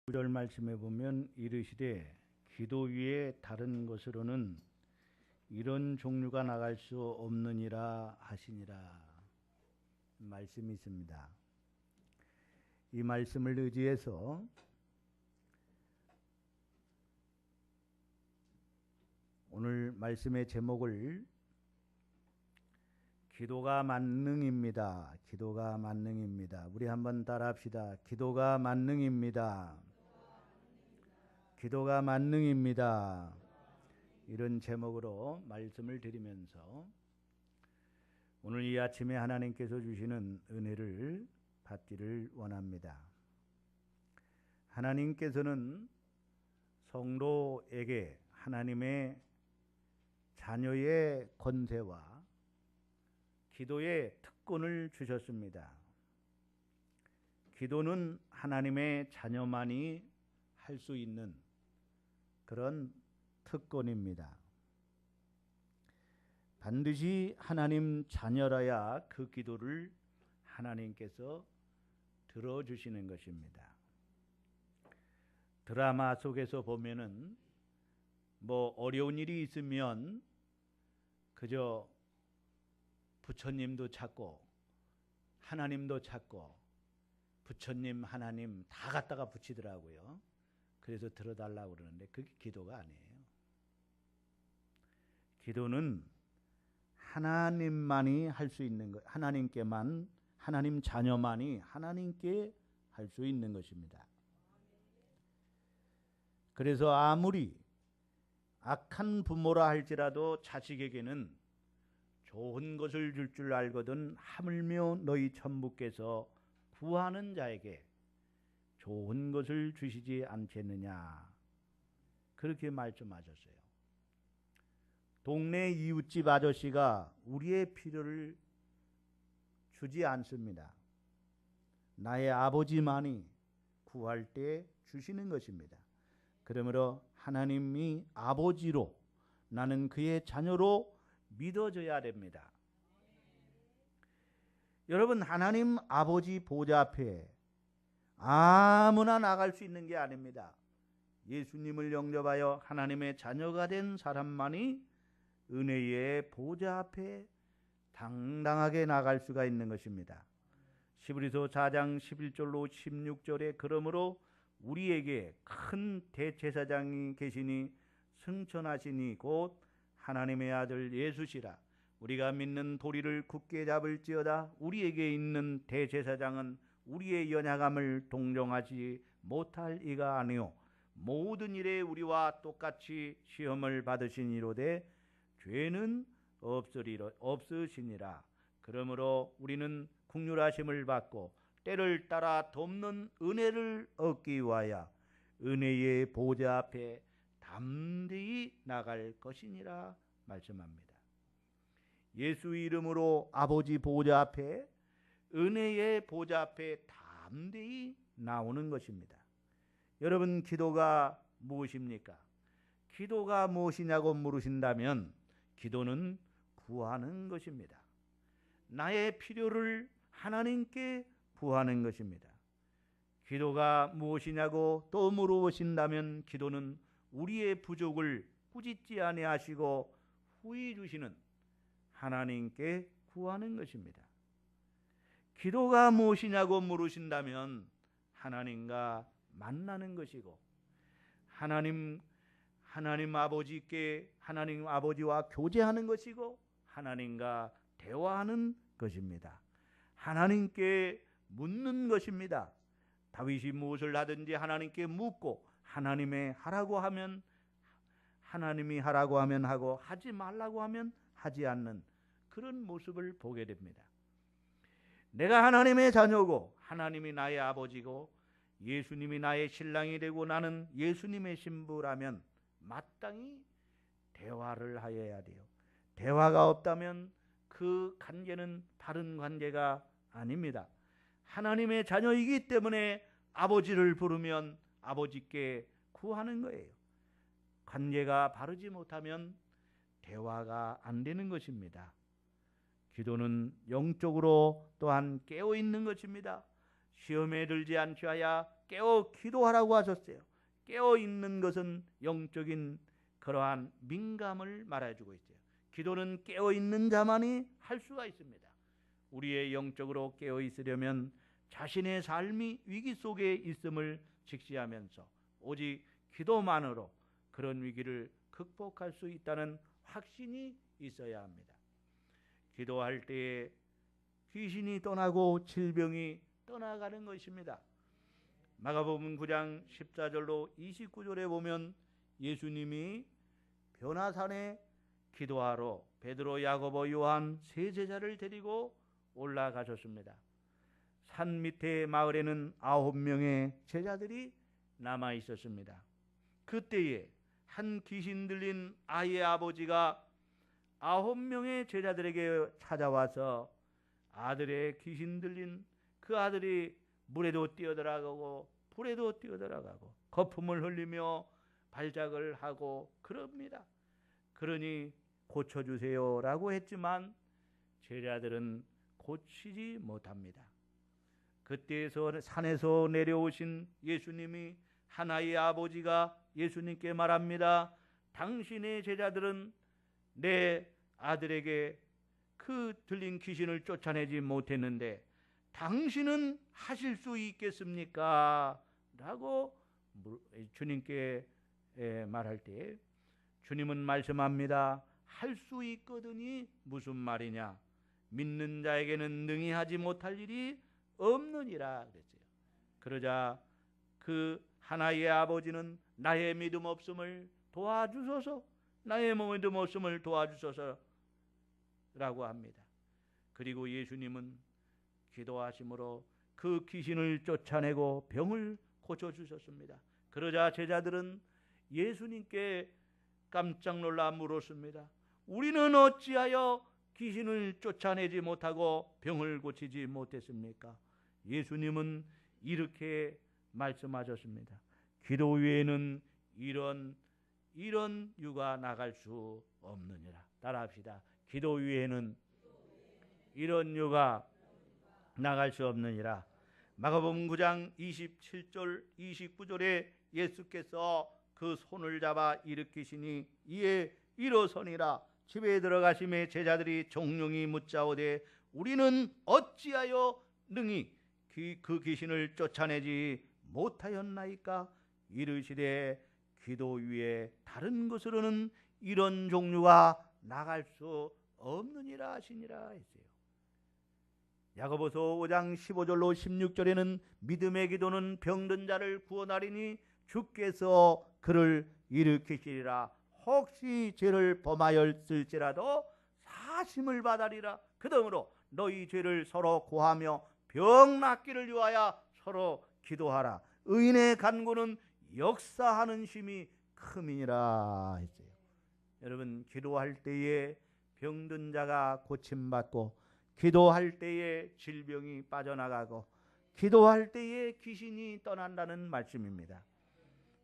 구절 말씀에 보면 이르시되 기도 위에 다른 것으로는 이런 종류가 나갈 수 없느니라 하시니라 말씀이 있습니다. 이 말씀을 의지해서 오늘 말씀의 제목을 기도가 만능입니다. 기도가 만능입니다. 우리 한번 따라합시다. 기도가 만능입니다. 기도가 만능입니다. 이런 제목으로 말씀을 드리면서 오늘 이 아침에 하나님께서 주시는 은혜를 받기를 원합니다. 하나님께서는 성도에게 하나님의 자녀의 권세와 기도의 특권을 주셨습니다. 기도는 하나님의 자녀만이 할 수 있는 그런 특권입니다. 반드시 하나님 자녀라야 그 기도를 하나님께서 들어주시는 것입니다. 드라마 속에서 보면은 어려운 일이 있으면 그저 부처님도 찾고 하나님도 찾고 부처님 하나님 다 갖다가 붙이더라고요. 그래서 들어달라고 그러는데 그게 기도가 아니에요. 기도는 하나님만이 할 수 있는 것, 하나님께만, 하나님 자녀만이 하나님께 할 수 있는 것입니다. 그래서 아무리 악한 부모라 할지라도 자식에게는 좋은 것을 줄 줄 알거든 하물며 너희 천부께서 구하는 자에게 좋은 것을 주시지 않겠느냐 그렇게 말씀하셨어요. 동네 이웃집 아저씨가 우리의 필요를 주지 않습니다. 나의 아버지만이 구할 때 주시는 것입니다. 그러므로 하나님이 아버지로 나는 그의 자녀로 믿어져야 됩니다. 여러분, 하나님 아버지 보좌 앞에 아무나 나갈 수 있는 게 아닙니다. 예수님을 영접하여 하나님의 자녀가 된 사람만이 은혜의 보좌 앞에 당당하게 나갈 수가 있는 것입니다. 히브리서 4장 11절로 16절에 그러므로 우리에게 큰 대제사장이 계시니 승천하시니 곧 하나님의 아들 예수시라. 우리가 믿는 도리를 굳게 잡을지어다. 우리에게 있는 대제사장은 우리의 연약함을 동정하지 못할 이가 아니요 모든 일에 우리와 똑같이 시험을 받으시니로되 죄는 없으시니라. 그러므로 우리는 긍휼하심을 받고 때를 따라 돕는 은혜를 얻기 위하여 은혜의 보좌 앞에 담대히 나갈 것이니라 말씀합니다. 예수 이름으로 아버지 보좌 앞에 은혜의 보좌 앞에 담대히 나오는 것입니다. 여러분, 기도가 무엇입니까? 기도가 무엇이냐고 물으신다면 기도는 구하는 것입니다. 나의 필요를 하나님께 구하는 것입니다. 기도가 무엇이냐고 또 물어보신다면 기도는 우리의 부족을 꾸짖지 아니하시고 후히 주시는 하나님께 구하는 것입니다. 기도가 무엇이냐고 물으신다면 하나님과 만나는 것이고 하나님 아버지께 하나님 아버지와 교제하는 것이고 하나님과 대화하는 것입니다. 하나님께 묻는 것입니다. 다윗이 무엇을 하든지 하나님께 묻고 하나님이 하라고 하면 하고 하지 말라고 하면 하지 않는 그런 모습을 보게 됩니다. 내가 하나님의 자녀고 하나님이 나의 아버지고 예수님이 나의 신랑이 되고 나는 예수님의 신부라면 마땅히 대화를 하여야 돼요. 대화가 없다면 그 관계는 바른 관계가 아닙니다. 하나님의 자녀이기 때문에 아버지를 부르면 아버지께 구하는 거예요. 관계가 바르지 못하면 대화가 안 되는 것입니다. 기도는 영적으로 또한 깨어있는 것입니다. 시험에 들지 않게 하여 깨어 기도하라고 하셨어요. 깨어 있는 것은 영적인 그러한 민감을 말해주고 있어요. 기도는 깨어 있는 자만이 할 수가 있습니다. 우리의 영적으로 깨어 있으려면 자신의 삶이 위기 속에 있음을 직시하면서 오직 기도만으로 그런 위기를 극복할 수 있다는 확신이 있어야 합니다. 기도할 때에 귀신이 떠나고 질병이 떠나가는 것입니다. 마가복음 9장 14절로 29절에 보면 예수님이 변화산에 기도하러 베드로, 야고보, 요한 세 제자를 데리고 올라가셨습니다. 산 밑에 마을에는 9명의 제자들이 남아 있었습니다. 그때에 한 귀신 들린 아이의 아버지가 9명의 제자들에게 찾아와서 아들의 귀신 들린 그 아들이 물에도 뛰어들어가고 불에도 뛰어들어가고 거품을 흘리며 발작을 하고 그럽니다. 그러니 고쳐주세요 라고 했지만 제자들은 고치지 못합니다. 그때에서 산에서 내려오신 예수님이 하나의 아버지가 예수님께 말합니다. 당신의 제자들은 내 아들에게 그 들린 귀신을 쫓아내지 못했는데 당신은 하실 수 있겠습니까? 라고 주님께 말할 때 주님은 말씀합니다. 할 수 있거든이 무슨 말이냐? 믿는 자에게는 능히 하지 못할 일이 없느니라 그랬어요. 그러자 그 하나의 아버지는 나의 믿음 없음을 도와주소서, 나의 믿음 없음을 도와주소서 라고 합니다. 그리고 예수님은 기도하심으로 그 귀신을 쫓아내고 병을 고쳐주셨습니다. 그러자 제자들은 예수님께 깜짝 놀라 물었습니다. 우리는 어찌하여 귀신을 쫓아내지 못하고 병을 고치지 못했습니까? 예수님은 이렇게 말씀하셨습니다. 기도 외에는 이런 유가 나갈 수 없느니라. 따라합시다. 기도 외에는 이런 유가 나갈 수 없느니라. 마가복음 9장 27절 29절에 예수께서 그 손을 잡아 일으키시니 이에 일어서니라. 집에 들어가심에 제자들이 종용이 묻자오되 우리는 어찌하여 능히 그 귀신을 쫓아내지 못하였나이까? 이르시되 기도 위에 다른 것으로는 이런 종류가 나갈 수 없느니라 하시니라 했어요. 야고보서 5장 15절로 16절에는 믿음의 기도는 병든 자를 구원하리니 주께서 그를 일으키시리라. 혹시 죄를 범하였을지라도 사심을 받으리라. 그러므로 너희 죄를 서로 고하며 병 낫기를 위하여 서로 기도하라. 의인의 간구는 역사하는 힘이 큼이니라 했어요. 여러분, 기도할 때에 병든 자가 고침받고, 기도할 때에 질병이 빠져나가고, 기도할 때에 귀신이 떠난다는 말씀입니다.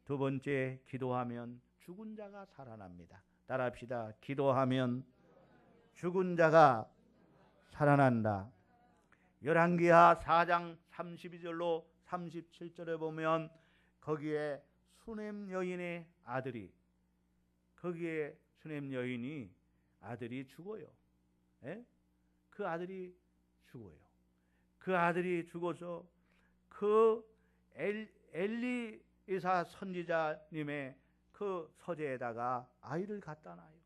두 번째, 기도하면 죽은 자가 살아납니다. 따라합시다. 기도하면 죽은 자가 살아난다. 열왕기하 4장 32절로 37절에 보면 거기에 수넴 여인의 아들이, 거기에 수넴 여인이 아들이 죽어요. 에? 그 아들이 죽어요. 그 아들이 죽어서 그 엘리사 선지자님의 그 서재에다가 아이를 갖다 놔요.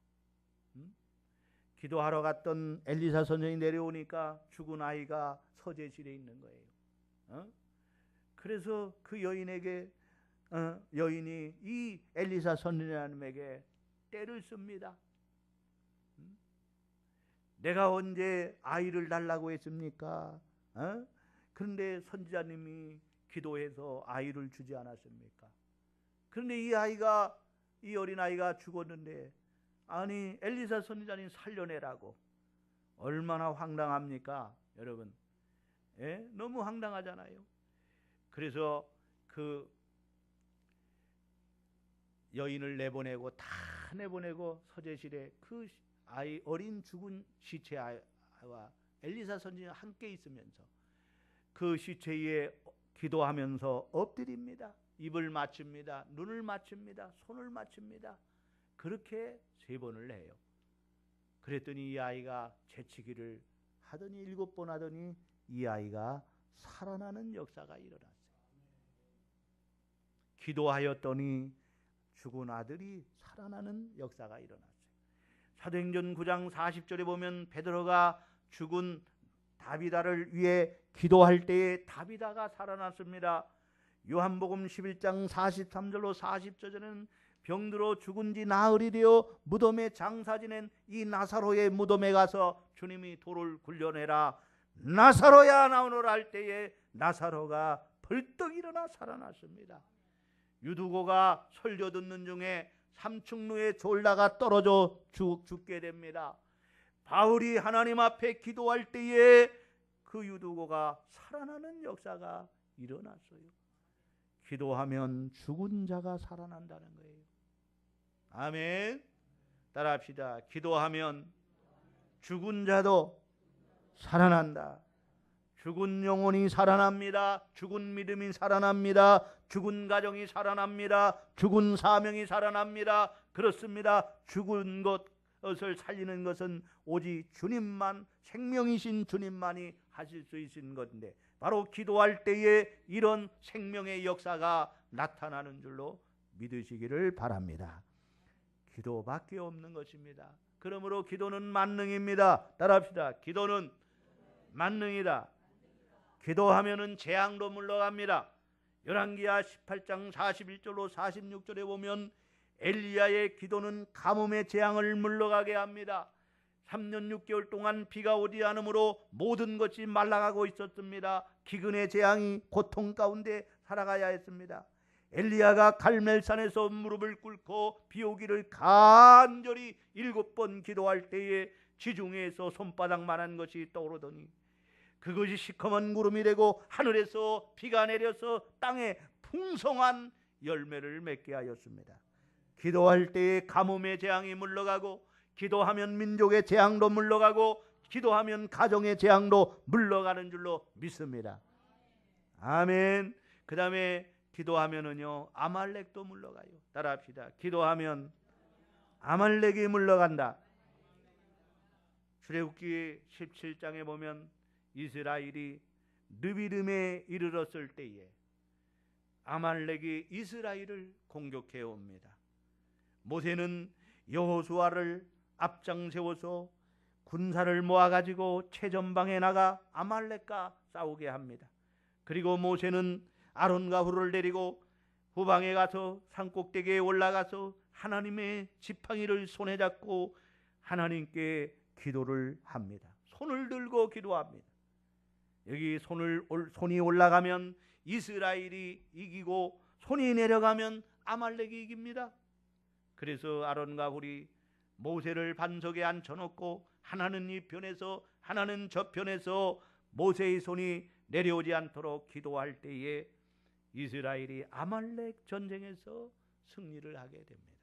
기도하러 갔던 엘리사 선생이 내려오니까 죽은 아이가 서재실에 있는 거예요. 그래서 그 여인에게 여인이 이 엘리사 선지자님에게 떼를 씁니다. 내가 언제 아이를 달라고 했습니까? 그런데 선지자님이 기도해서 아이를 주지 않았습니까? 그런데 이 어린아이가 죽었는데, 아니 엘리사 선지자님 살려내라고. 얼마나 황당합니까 여러분? 너무 황당하잖아요. 그래서 그 여인을 내보내고 다 내보내고 서재실에 그 아이, 어린 죽은 시체와 엘리사 선지자 함께 있으면서 그 시체 위에 기도하면서 엎드립니다. 입을 맞춥니다. 눈을 맞춥니다. 손을 맞춥니다. 그렇게 3번을 해요. 그랬더니 이 아이가 재치기를 하더니 7번 하더니 이 아이가 살아나는 역사가 일어났어요. 기도하였더니 죽은 아들이 살아나는 역사가 일어났어요. 사도행전 9장 40절에 보면 베드로가 죽은 다비다를 위해 기도할 때에 다비다가 살아났습니다. 요한복음 11장 43절로 40절에는 병들어 죽은 지 나흘이 되어 무덤에 장사 지낸 이 나사로의 무덤에 가서 주님이 돌을 굴려내라 나사로야 나오너라 할 때에 나사로가 벌떡 일어나 살아났습니다. 유두고가 설교 듣는 중에 삼층루에 졸다가 떨어져 죽게 됩니다. 바울이 하나님 앞에 기도할 때에 그 유두고가 살아나는 역사가 일어났어요. 기도하면 죽은 자가 살아난다는 거예요. 아멘. 따라합시다. 기도하면 죽은 자도 살아난다. 죽은 영혼이 살아납니다. 죽은 믿음이 살아납니다. 죽은 가정이 살아납니다. 죽은 사명이 살아납니다. 그렇습니다. 죽은 것을 살리는 것은 오직 주님만, 생명이신 주님만이 하실 수 있는 것인데 바로 기도할 때에 이런 생명의 역사가 나타나는 줄로 믿으시기를 바랍니다. 기도밖에 없는 것입니다. 그러므로 기도는 만능입니다. 따라합시다. 기도는 만능이다. 기도하면은 재앙도 물러갑니다. 열왕기하 18장 41절로 46절에 보면 엘리야의 기도는 가뭄의 재앙을 물러가게 합니다. 3년 6개월 동안 비가 오지 않으므로 모든 것이 말라가고 있었습니다. 기근의 재앙이 고통 가운데 살아가야 했습니다. 엘리야가 갈멜산에서 무릎을 꿇고 비 오기를 간절히 7번 기도할 때에 지중해에서 손바닥만한 것이 떠오르더니 그것이 시커먼 구름이 되고 하늘에서 비가 내려서 땅에 풍성한 열매를 맺게 하였습니다. 기도할 때에 가뭄의 재앙이 물러가고 기도하면 민족의 재앙도 물러가고 기도하면 가정의 재앙도 물러가는 줄로 믿습니다. 아멘. 그 다음에 기도하면은요 아말렉도 물러가요. 따라합시다. 기도하면 아말렉이 물러간다. 출애굽기 17장에 보면 이스라엘이 르비딤에 이르렀을 때에 아말렉이 이스라엘을 공격해 옵니다. 모세는 여호수아를 앞장 세워서 군사를 모아가지고 최전방에 나가 아말렉과 싸우게 합니다. 그리고 모세는 아론과 훌을 데리고 후방에 가서 산꼭대기에 올라가서 하나님의 지팡이를 손에 잡고 하나님께 기도를 합니다. 손을 들고 기도합니다. 여기 손이 올라가면 이스라엘이 이기고 손이 내려가면 아말렉이 이깁니다. 그래서 아론과 훌이 모세를 반석에 앉혀놓고 하나는 이 편에서 하나는 저 편에서 모세의 손이 내려오지 않도록 기도할 때에 이스라엘이 아말렉 전쟁에서 승리를 하게 됩니다.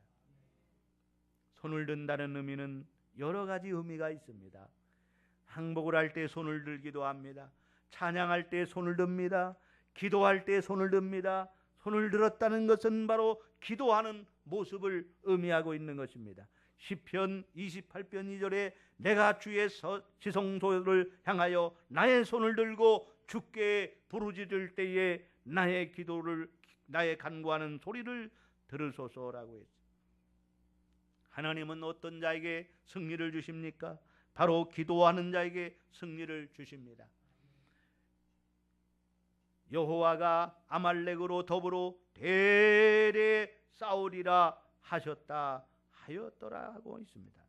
손을 든다는 의미는 여러 가지 의미가 있습니다. 항복을 할 때 손을 들기도 합니다. 찬양할 때 손을 듭니다. 기도할 때 손을 듭니다. 손을 들었다는 것은 바로 기도하는 모습을 의미하고 있는 것입니다. 시편 28편 2절에 내가 주의 지성소를 향하여 나의 손을 들고 주께 부르짖을 때에 나의 기도를 나의 간구하는 소리를 들으소서라고 했습니다. 하나님은 어떤 자에게 승리를 주십니까? 바로 기도하는 자에게 승리를 주십니다. 여호와가 아말렉으로 더불어 대대 싸우리라 하셨다 하였더라 하고 있습니다.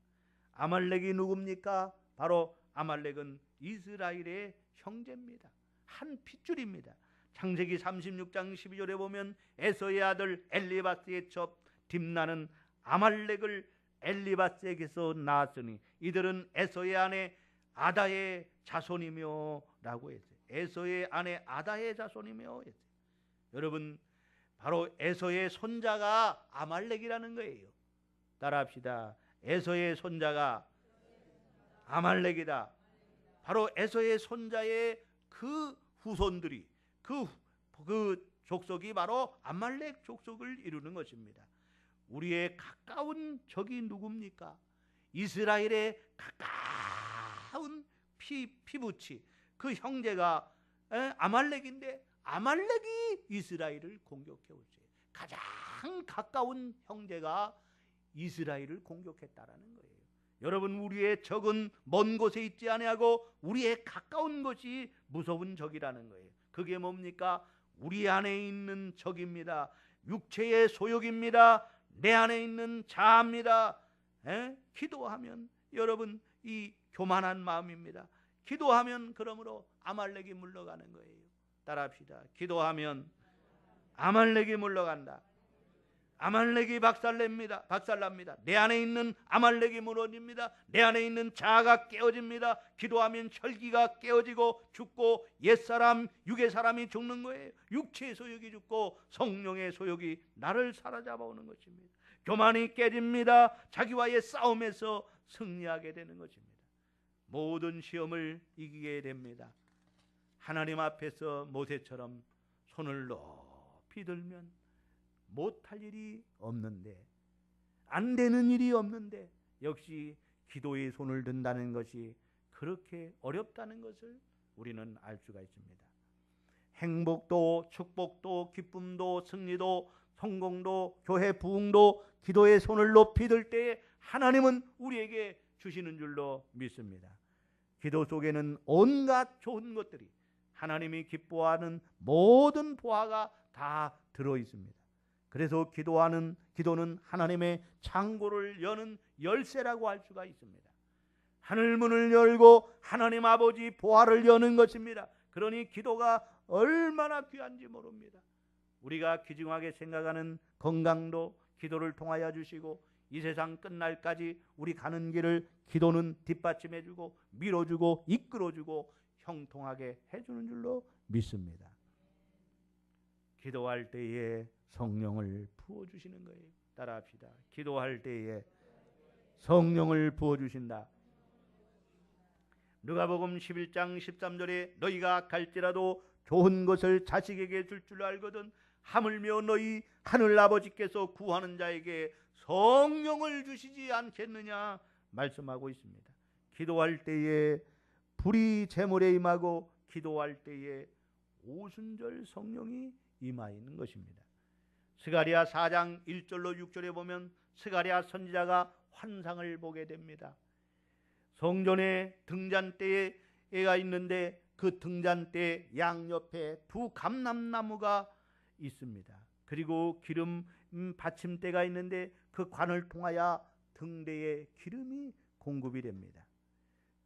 아말렉이 누굽니까? 바로 아말렉은 이스라엘의 형제입니다. 한 핏줄입니다. 창세기 36장 12절에 보면 에서의 아들 엘리바스의 첩 딥나는 아말렉을 엘리바스에게서 낳았으니 이들은 에서의 아내 아다의 자손이며 라고 했어요. 에서의 아내 아다의 자손이며 했어요. 여러분 바로 에서의 손자가 아말렉이라는 거예요. 따라합시다. 에서의 손자가 아말렉이다. 바로 에서의 손자의 그 후손들이 그 그 족속이 바로 아말렉 족속을 이루는 것입니다. 우리의 가까운 적이 누굽니까? 이스라엘의 가까운 피부치 그 형제가 아말렉인데 아말렉이 이스라엘을 공격해 오지. 가장 가까운 형제가 이스라엘을 공격했다라는 거예요. 여러분, 우리의 적은 먼 곳에 있지 아니하고 우리의 가까운 것이 무서운 적이라는 거예요. 그게 뭡니까? 우리 안에 있는 적입니다. 육체의 소욕입니다. 내 안에 있는 자아입니다. 기도하면 여러분 이 교만한 마음입니다. 기도하면 그러므로 아말렉이 물러가는 거예요. 따라합시다. 기도하면 아말렉이 물러간다. 아말렉이 박살납니다. 내 안에 있는 아말렉이 무너집니다. 내 안에 있는 자아가 깨어집니다. 기도하면 혈기가 깨어지고 죽고 옛사람 육의 사람이 죽는 거예요. 육체의 소욕이 죽고 성령의 소욕이 나를 사로잡아오는 것입니다. 교만이 깨집니다. 자기와의 싸움에서 승리하게 되는 것입니다. 모든 시험을 이기게 됩니다. 하나님 앞에서 모세처럼 손을 높이 들면 못할 일이 없는데, 안 되는 일이 없는데 역시 기도의 손을 든다는 것이 그렇게 어렵다는 것을 우리는 알 수가 있습니다. 행복도 축복도 기쁨도 승리도 성공도 교회 부흥도 기도의 손을 높이 들 때에 하나님은 우리에게 주시는 줄로 믿습니다. 기도 속에는 온갖 좋은 것들이, 하나님이 기뻐하는 모든 보화가 다 들어 있습니다. 그래서 기도는 하나님의 창고를 여는 열쇠라고 할 수가 있습니다. 하늘문을 열고 하나님 아버지 보화를 여는 것입니다. 그러니 기도가 얼마나 귀한지 모릅니다. 우리가 귀중하게 생각하는 건강도 기도를 통하여 주시고, 이 세상 끝날까지 우리 가는 길을 기도는 뒷받침해주고 밀어주고 이끌어주고 형통하게 해주는 줄로 믿습니다. 기도할 때에 성령을 부어주시는 거예요. 따라합시다. 기도할 때에 성령을 부어주신다. 누가복음 11장 13절에 너희가 갈지라도 좋은 것을 자식에게 줄 줄 알거든 하물며 너희 하늘아버지께서 구하는 자에게 성령을 주시지 않겠느냐 말씀하고 있습니다. 기도할 때에 불이 제물에 임하고 기도할 때에 오순절 성령이 임하 있는 것입니다. 스가랴 4장 1절로 6절에 보면 스가랴 선지자가 환상을 보게 됩니다. 성전에 등잔대가 있는데 그 등잔대 양옆에 두 감람나무가 있습니다. 그리고 기름 받침대가 있는데 그 관을 통하여 등대에 기름이 공급이 됩니다.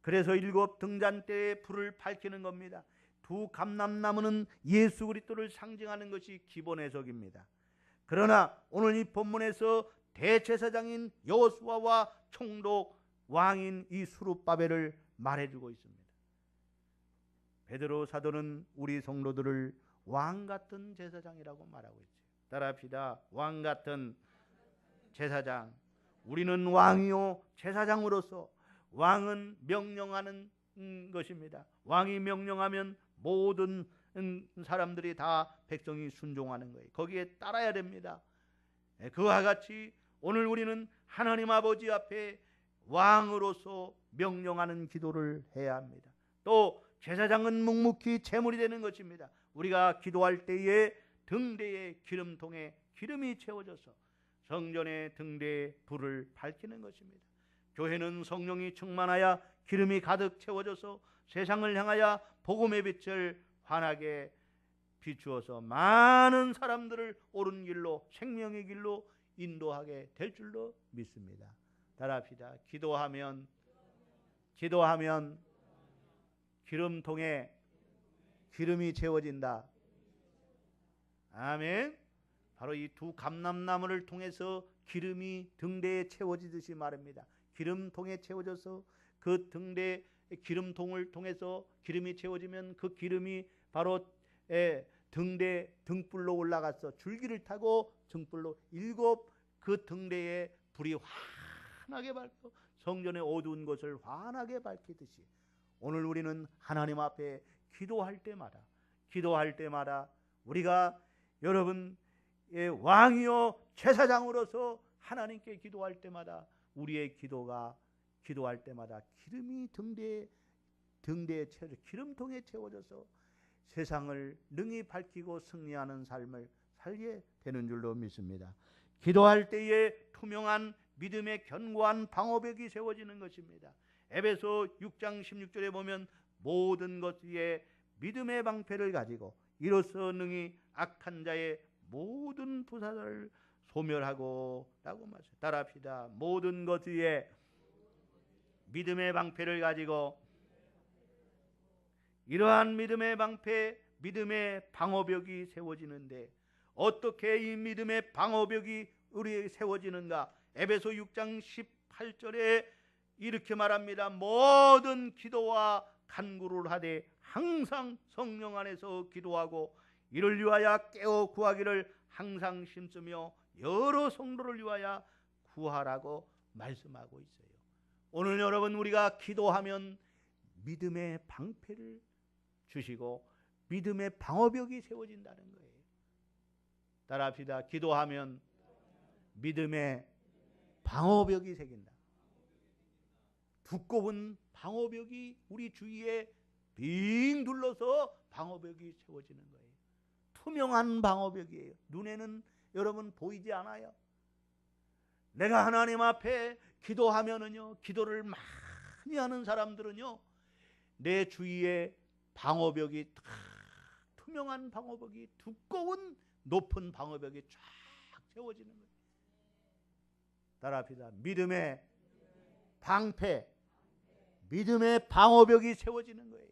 그래서 7 등잔대에 불을 밝히는 겁니다. 두 감람나무는 예수 그리스도를 상징하는 것이 기본 해석입니다. 그러나 오늘 이 본문에서 대제사장인 여호수아와 총독 왕인 이 수룹바벨을 말해주고 있습니다. 베드로 사도는 우리 성도들을 왕 같은 제사장이라고 말하고 있죠. 따라합시다. 왕 같은 제사장. 우리는 왕이요 제사장으로서 왕은 명령하는 것입니다. 왕이 명령하면 모든 사람들이 다 백성이 순종하는 거예요. 거기에 따라야 됩니다. 그와 같이 오늘 우리는 하나님 아버지 앞에 왕으로서 명령하는 기도를 해야 합니다. 또 제사장은 묵묵히 제물이 되는 것입니다. 우리가 기도할 때에 등대의 기름통에 기름이 채워져서 성전의 등대에 불을 밝히는 것입니다. 교회는 성령이 충만하여 기름이 가득 채워져서 세상을 향하여 복음의 빛을 환하게 비추어서 많은 사람들을 옳은 길로 생명의 길로 인도하게 될 줄로 믿습니다. 따라합시다. 기도하면 기름통에 기름이 채워진다. 아멘. 바로 이 두 감람나무를 통해서 기름이 등대에 채워지듯이 말입니다. 기름통에 채워져서 그 등대 기름통을 통해서 기름이 채워지면 그 기름이 바로 등대 등불로 올라가서 줄기를 타고 등불로 7 그 등대에 불이 환하게 밝고 성전의 어두운 곳을 환하게 밝히듯이 오늘 우리는 하나님 앞에 기도할 때마다 우리가 여러분 왕이요 제사장으로서 하나님께 기도할 때마다 우리의 기도할 때마다 기름이 등대에 채워져 기름통에 채워져서 세상을 능히 밝히고 승리하는 삶을 살게 되는 줄로 믿습니다. 기도할 때에 투명한 믿음의 견고한 방어벽이 세워지는 것입니다. 에베소 6장 16절에 보면 모든 것 위에 믿음의 방패를 가지고 이로써 능히 악한 자의 모든 부사들을 소멸하고 라고 말해요. 따라합시다. 모든 것 위에 믿음의 방패를 가지고 이러한 믿음의 방패, 믿음의 방어벽이 세워지는데 어떻게 이 믿음의 방어벽이 우리에게 세워지는가? 에베소 6장 18절에 이렇게 말합니다. 모든 기도와 간구를 하되 항상 성령 안에서 기도하고 이를 위하여 깨어 구하기를 항상 힘쓰며 여러 성도를 위하여 구하라고 말씀하고 있어요. 오늘 여러분 우리가 기도하면 믿음의 방패를 주시고 믿음의 방어벽이 세워진다는 거예요. 따라합시다. 기도하면 믿음의 방어벽이 생긴다. 두꺼운 방어벽이 우리 주위에 빙 둘러서 방어벽이 세워지는 거예요. 투명한 방어벽이에요. 눈에는 여러분 보이지 않아요. 내가 하나님 앞에 기도하면은요, 기도를 많이 하는 사람들은요, 내 주위에 방어벽이 투명한 방어벽이 두꺼운 높은 방어벽이 쫙 세워지는 거예요. 따라합시다. 믿음의 방패, 믿음의 방어벽이 세워지는 거예요.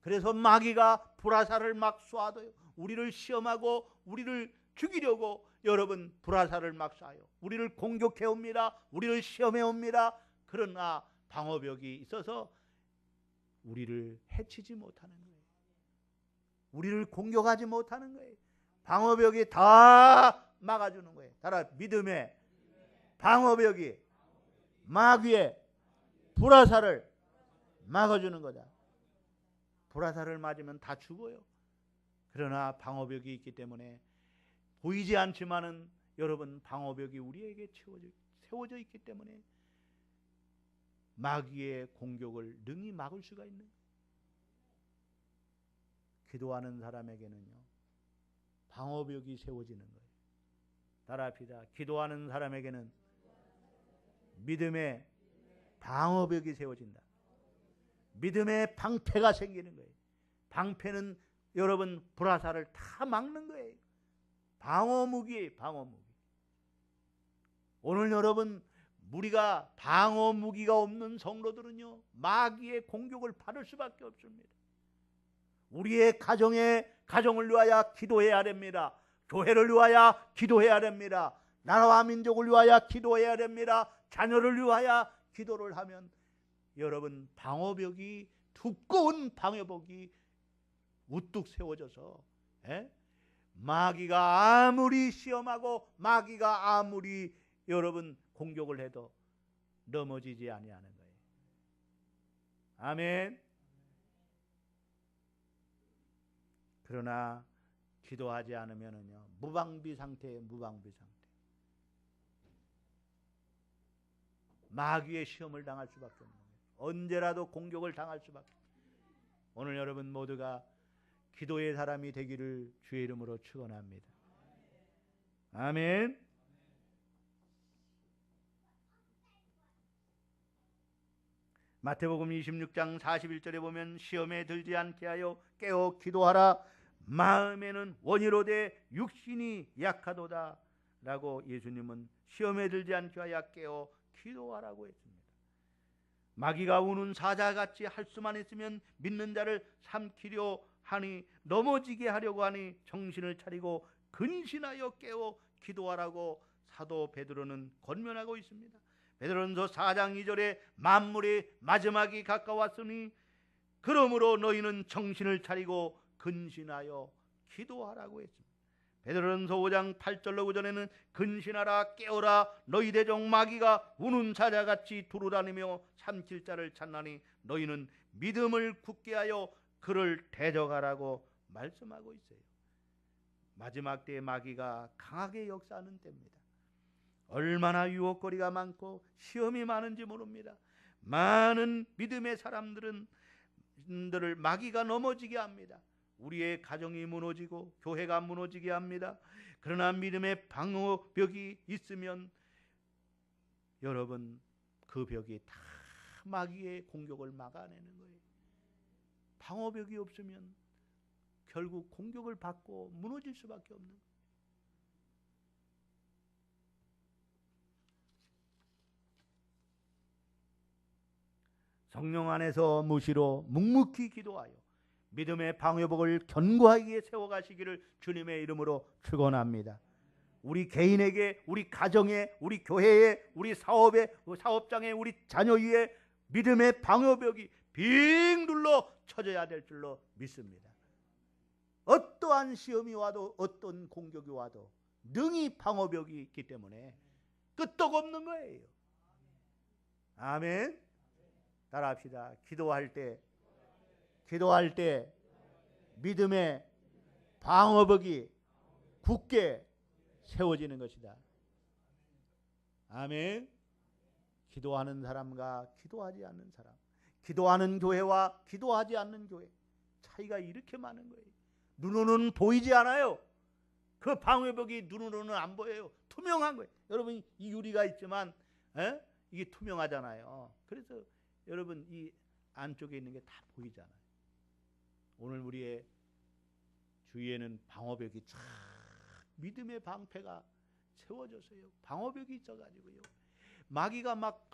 그래서 마귀가 불화살을 막 쏴도요, 우리를 시험하고 우리를 죽이려고 여러분 불화살을 막 쏴요. 우리를 공격해 옵니다. 우리를 시험해 옵니다. 그러나 방어벽이 있어서 우리를 해치지 못하는 거예요. 우리를 공격하지 못하는 거예요. 방어벽이 다 막아주는 거예요. 따라 믿음의 방어벽이 마귀의 불화살을 막아주는 거다. 불화살을 맞으면 다 죽어요. 그러나 방어벽이 있기 때문에 보이지 않지만은 여러분 방어벽이 우리에게 세워져 있기 때문에 마귀의 공격을 능히 막을 수가 있는 거예요. 기도하는 사람에게는요, 방어벽이 세워지는 거예요. 따라합시다. 기도하는 사람에게는 믿음의 방어벽이 세워진다. 믿음의 방패가 생기는 거예요. 방패는 여러분 불화살을 다 막는 거예요. 방어무기예요. 방어무기. 오늘 여러분 우리가 방어무기가 없는 성도들은요, 마귀의 공격을 받을 수밖에 없습니다. 우리의 가정을 위하여 기도해야 됩니다. 교회를 위하여 기도해야 됩니다. 나라와 민족을 위하여 기도해야 됩니다. 자녀를 위하여 기도를 하면 여러분 방어벽이 두꺼운 방어벽이 우뚝 세워져서 마귀가 아무리 시험하고 마귀가 아무리 여러분 공격을 해도 넘어지지 아니하는 거예요. 아멘. 그러나 기도하지 않으면은요, 무방비 상태예요. 무방비 상태. 마귀의 시험을 당할 수밖에 없는 거예요. 언제라도 공격을 당할 수밖에 없어요. 오늘 여러분 모두가 기도의 사람이 되기를 주의 이름으로 축원합니다. 아멘. 마태복음 26장 41절에 보면 시험에 들지 않게 하여 깨어 기도하라. 마음에는 원이로되 육신이 약하도다 라고 예수님은 시험에 들지 않게 하여 깨어 기도하라고 했습니다. 마귀가 우는 사자같이 할 수만 있으면 믿는 자를 삼키려 하니 넘어지게 하려고 하니 정신을 차리고 근신하여 깨어 기도하라고 사도 베드로는 권면하고 있습니다. 베드로전서 4장 2절에 만물의 마지막이 가까웠으니 그러므로 너희는 정신을 차리고 근신하여 기도하라고 했습니다. 베드로전서 5장 8절로 9절에는 근신하라 깨어라 너희 대적 마귀가 우는 사자같이 두루다니며 삼킬 자를 찾나니 너희는 믿음을 굳게 하여 그를 대적하라고 말씀하고 있어요. 마지막 때에 마귀가 강하게 역사하는 때입니다. 얼마나 유혹거리가 많고 시험이 많은지 모릅니다. 많은 믿음의 사람들을 마귀가 넘어지게 합니다. 우리의 가정이 무너지고 교회가 무너지게 합니다. 그러나 믿음의 방어벽이 있으면 여러분, 그 벽이 다 마귀의 공격을 막아내는 거예요. 방어벽이 없으면 결국 공격을 받고 무너질 수밖에 없는 거예요. 성령 안에서 무시로 묵묵히 기도하여 믿음의 방어벽을 견고하게 세워가시기를 주님의 이름으로 축원합니다. 우리 개인에게, 우리 가정에, 우리 교회에, 우리 사업에, 사업장에, 우리 자녀 위에 믿음의 방어벽이 빙 둘러 쳐져야 될 줄로 믿습니다. 어떠한 시험이 와도 어떤 공격이 와도 능히 방어벽이 있기 때문에 끄떡없는 거예요. 아멘. 따라합시다. 기도할 때 믿음의 방어벽이 굳게 세워지는 것이다. 아멘. 기도하는 사람과 기도하지 않는 사람, 기도하는 교회와 기도하지 않는 교회 차이가 이렇게 많은 거예요. 눈으로는 보이지 않아요. 그 방어벽이 눈으로는 안 보여요. 투명한 거예요. 여러분, 이 유리가 있지만 이게 투명하잖아요. 그래서 여러분, 이 안쪽에 있는 게 다 보이잖아요. 오늘 우리의 주위에는 방어벽이 쫙 믿음의 방패가 세워졌어요. 방어벽이 있어가지고요. 마귀가 막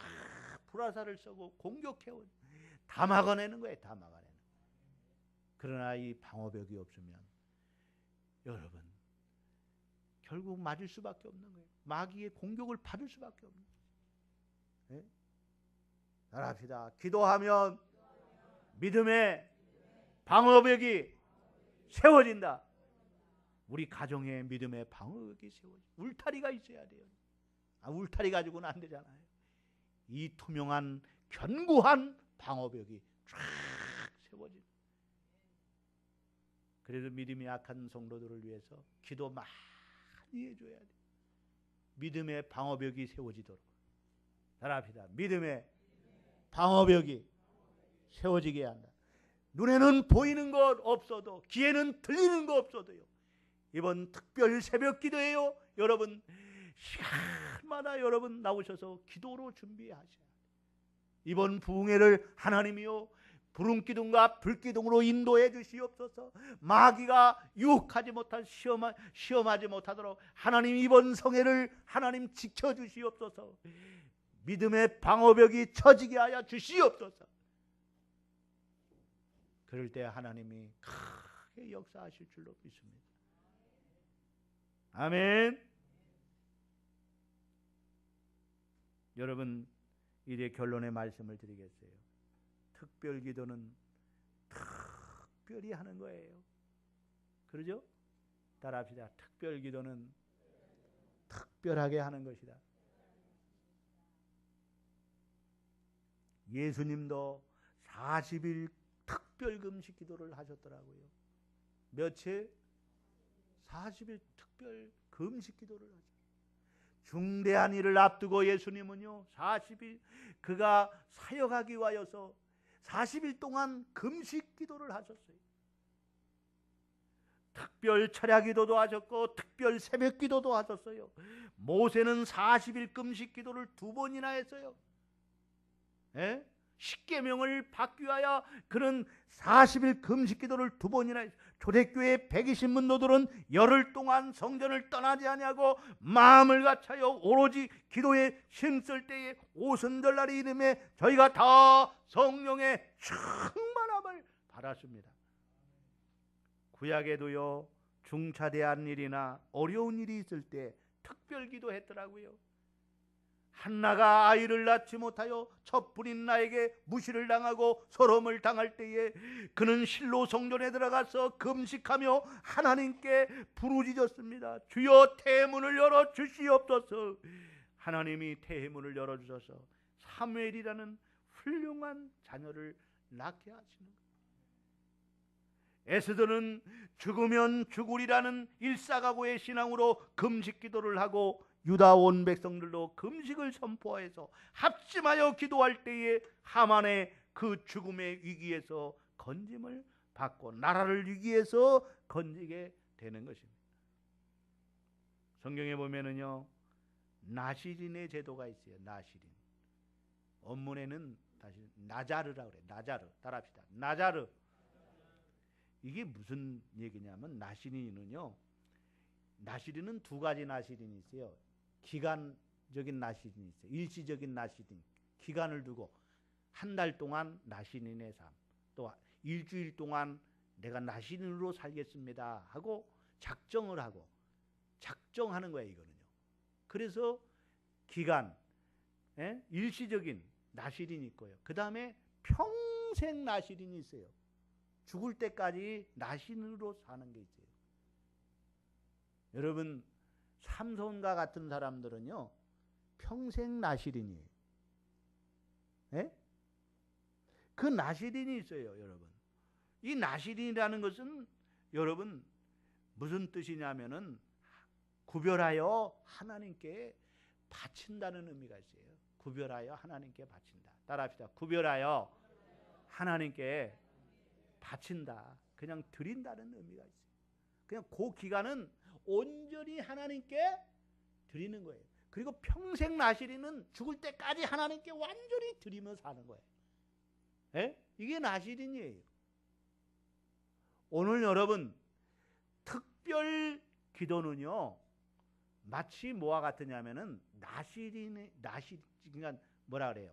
불화살을 쏘고 공격해오. 다 막아내는 거예요. 다 막아내는. 그러나 이 방어벽이 없으면 여러분 결국 맞을 수밖에 없는 거예요. 마귀의 공격을 받을 수밖에 없는 거예요. 네? 따라합시다. 기도하면 믿음의 방어벽이 세워진다. 우리 가정에 믿음의 방어벽이 세워진다. 울타리가 있어야 돼요. 울타리 가지고는 안 되잖아요. 이 투명한 견고한 방어벽이 쫙 세워진다. 그래서 믿음이 약한 성도들을 위해서 기도 많이 해줘야 돼요. 믿음의 방어벽이 세워지도록. 따라합시다. 믿음의 방어벽이 세워지게 한다. 눈에는 보이는 것 없어도, 귀에는 들리는 것 없어도요. 이번 특별 새벽 기도예요. 여러분 시간마다 여러분 나오셔서 기도로 준비하셔야 돼요. 이번 부흥회를 하나님이요 부름기둥과 불기둥으로 인도해 주시옵소서. 마귀가 유혹하지 못한 시험하지 못하도록 하나님 이번 성회를 하나님 지켜주시옵소서. 믿음의 방어벽이 쳐지게 하여 주시옵소서. 그럴 때 하나님이 크게 역사하실 줄로 믿습니다. 아멘. 여러분, 이제 결론의 말씀을 드리겠어요. 특별 기도는 특별히 하는 거예요. 그러죠? 따라합시다. 특별 기도는 특별하게 하는 것이다. 예수님도 40일 특별 금식 기도를 하셨더라고요. 며칠? 40일 특별 금식 기도를 하셨어요. 중대한 일을 앞두고 예수님은요 40일 그가 사역하기 위하여서 40일 동안 금식 기도를 하셨어요. 특별 철야 기도도 하셨고 특별 새벽 기도도 하셨어요. 모세는 40일 금식 기도를 2번이나 했어요. 예? 십계명을 받기 위하여 그는 40일 금식 기도를 2번이나 했어요. 초대교회 120문도들은 열흘 동안 성전을 떠나지 아니하고 마음을 갖춰요 오로지 기도에 힘쓸 때에 오순절날이 이름에 저희가 다 성령의 충만함을 받았습니다. 구약에도요 중차대한 일이나 어려운 일이 있을 때 특별 기도했더라고요. 한나가 아이를 낳지 못하여 첩불인 나에게 무시를 당하고 서름을 당할 때에 그는 실로 성전에 들어가서 금식하며 하나님께 부르짖었습니다. 주여 태문을 열어 주시옵소서. 하나님이 태문을 열어 주셔서 사무엘이라는 훌륭한 자녀를 낳게 하시는 거예요. 에스더는 죽으면 죽으리라는 일사각오의 신앙으로 금식 기도를 하고 유다 온 백성들도 금식을 선포해서 합심하여 기도할 때에 하만의 그 죽음의 위기에서 건짐을 받고 나라를 위기에서 건지게 되는 것입니다. 성경에 보면은요, 나시린의 제도가 있어요. 나시린. 원문에는 다시 나자르라고 그래요. 나자르. 따라합시다. 나자르. 이게 무슨 얘기냐면, 나시린은요, 나시린은 두 가지 나시린이 있어요. 기간적인 나시린이 있어요. 일시적인 나시린. 기간을 두고 한 달 동안 나시린의 삶, 또 일주일 동안 내가 나시린으로 살겠습니다 하고 작정을 하고 작정하는 거예요. 이거는요. 그래서 기간, 일시적인 나시린이 있고요. 그 다음에 평생 나시린이 있어요. 죽을 때까지 나시린으로 사는 게 있어요. 여러분, 삼손과 같은 사람들은요, 평생 나시린이에요. 그 나시린이 있어요, 여러분. 이 나시린이라는 것은 여러분 무슨 뜻이냐면은 구별하여 하나님께 바친다는 의미가 있어요. 구별하여 하나님께 바친다. 따라합시다. 구별하여 하나님께 바친다. 그냥 드린다는 의미가 있어요. 그냥 그 기간은 온전히 하나님께 드리는 거예요. 그리고 평생 나시린은 죽을 때까지 하나님께 완전히 드리며 사는 거예요. 이게 나시린이에요. 오늘 여러분, 특별 기도는요, 마치 뭐와 같으냐면은 그러니까 뭐라 그래요?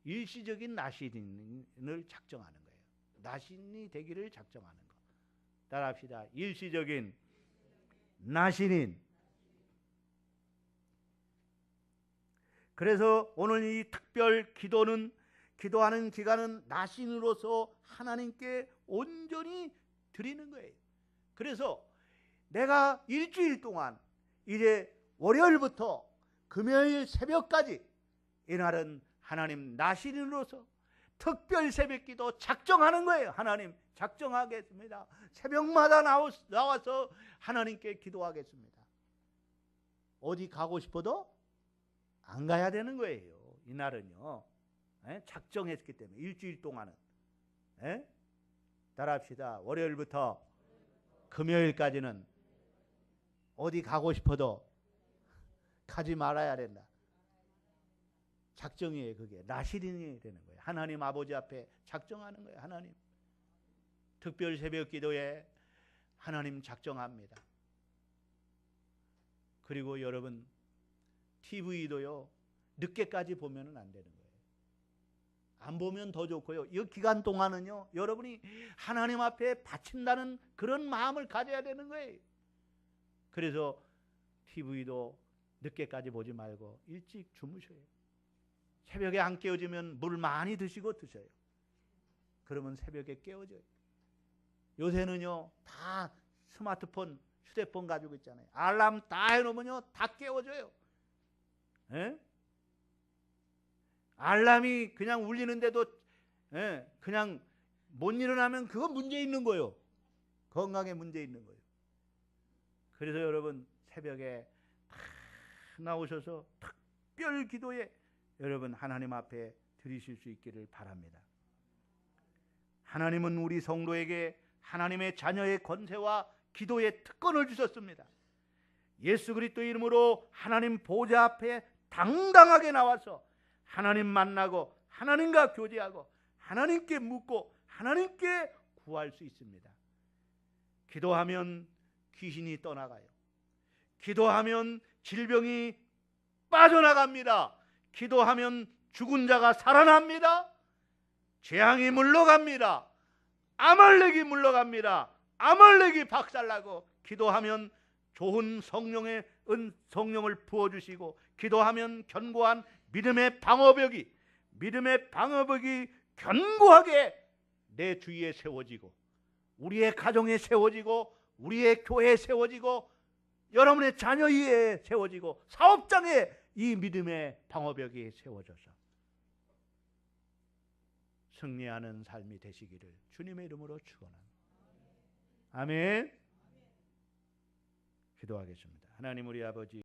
일시적인 나시린을 작정하는 거예요. 나시린이 되기를 작정하는 거. 따라합시다. 일시적인 나시린. 그래서 오늘 이 특별 기도는, 기도하는 기간은 나신으로서 하나님께 온전히 드리는 거예요. 그래서 내가 일주일 동안 이제 월요일부터 금요일 새벽까지 이날은 하나님 나신으로서 특별 새벽기도 작정하는 거예요. 하나님 작정하겠습니다. 새벽마다 나와서 하나님께 기도하겠습니다. 어디 가고 싶어도 안 가야 되는 거예요. 이날은요. 작정했기 때문에 일주일 동안은. 따라합시다. 월요일부터 금요일까지는 어디 가고 싶어도 가지 말아야 된다. 작정이에요. 그게 나시린이 되는 거예요. 하나님 아버지 앞에 작정하는 거예요. 하나님 특별 새벽 기도에 하나님 작정합니다. 그리고 여러분 TV도요 늦게까지 보면은 안 되는 거예요. 안 보면 더 좋고요. 이 기간 동안은요 여러분이 하나님 앞에 바친다는 그런 마음을 가져야 되는 거예요. 그래서 TV도 늦게까지 보지 말고 일찍 주무셔요. 새벽에 안 깨어지면 물 많이 드시고 드셔요. 그러면 새벽에 깨어져요. 요새는요 다 스마트폰, 휴대폰 가지고 있잖아요. 알람 다 해놓으면요 다 깨워져요. 알람이 그냥 울리는데도 그냥 못 일어나면 그건 문제 있는 거예요. 건강에 문제 있는 거예요. 그래서 여러분 새벽에 다 나오셔서 특별 기도에 여러분 하나님 앞에 드리실 수 있기를 바랍니다. 하나님은 우리 성도에게 하나님의 자녀의 권세와 기도의 특권을 주셨습니다. 예수 그리스도 이름으로 하나님 보좌 앞에 당당하게 나와서 하나님 만나고 하나님과 교제하고 하나님께 묻고 하나님께 구할 수 있습니다. 기도하면 귀신이 떠나가요. 기도하면 질병이 빠져나갑니다. 기도하면 죽은 자가 살아납니다. 재앙이 물러갑니다. 아말렉이 물러갑니다. 아말렉이 박살나고 기도하면 좋은 성령을 부어주시고 기도하면 견고한 믿음의 방어벽이 견고하게 내 주위에 세워지고 우리의 가정에 세워지고 우리의 교회에 세워지고 여러분의 자녀 위에 세워지고 사업장에 이 믿음의 방어벽이 세워져서 승리하는 삶이 되시기를 주님의 이름으로 축원합니다. 아멘. 기도하겠습니다. 하나님 우리 아버지